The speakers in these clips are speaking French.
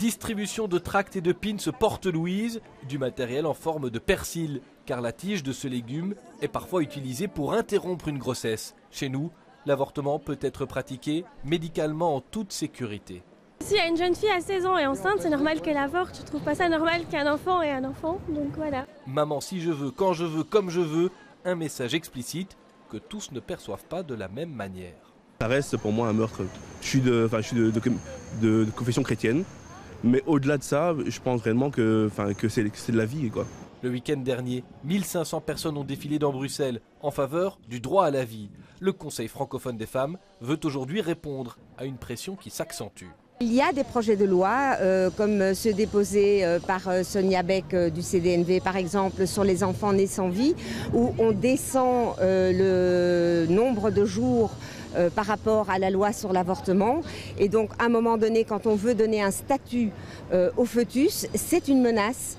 Distribution de tracts et de pins Porte Louise, du matériel en forme de persil, car la tige de ce légume est parfois utilisée pour interrompre une grossesse. Chez nous, l'avortement peut être pratiqué médicalement en toute sécurité. S'il y a une jeune fille à 16 ans et enceinte, c'est normal qu'elle avorte. Je trouve pas ça normal qu'un enfant ait un enfant, donc voilà. Maman si je veux, quand je veux, comme je veux, un message explicite que tous ne perçoivent pas de la même manière. Ça reste pour moi un meurtre. Je suis de confession chrétienne, mais au-delà de ça, je pense réellement que c'est de la vie, quoi. Le week-end dernier, 1500 personnes ont défilé dans Bruxelles en faveur du droit à la vie. Le Conseil francophone des femmes veut aujourd'hui répondre à une pression qui s'accentue. Il y a des projets de loi, comme ceux déposés par Sonia Beck du CDNV, par exemple, sur les enfants nés sans vie, où on descend le nombre de jours par rapport à la loi sur l'avortement. Et donc, à un moment donné, quand on veut donner un statut au fœtus, c'est une menace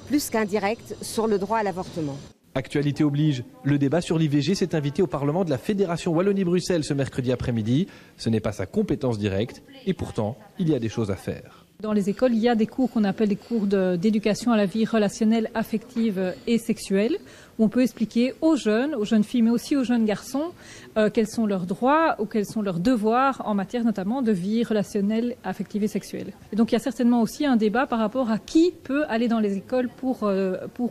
plus qu'indirecte sur le droit à l'avortement. Actualité oblige, le débat sur l'IVG s'est invité au Parlement de la Fédération Wallonie-Bruxelles ce mercredi après-midi. Ce n'est pas sa compétence directe et pourtant, il y a des choses à faire. Dans les écoles, il y a des cours qu'on appelle des cours d'éducation à la vie relationnelle, affective et sexuelle, où on peut expliquer aux jeunes filles, mais aussi aux jeunes garçons, quels sont leurs droits ou quels sont leurs devoirs en matière notamment de vie relationnelle, affective et sexuelle. Et donc il y a certainement aussi un débat par rapport à qui peut aller dans les écoles pour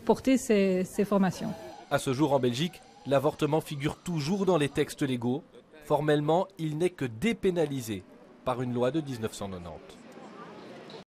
porter ces formations. À ce jour en Belgique, l'avortement figure toujours dans les textes légaux. Formellement, il n'est que dépénalisé par une loi de 1990.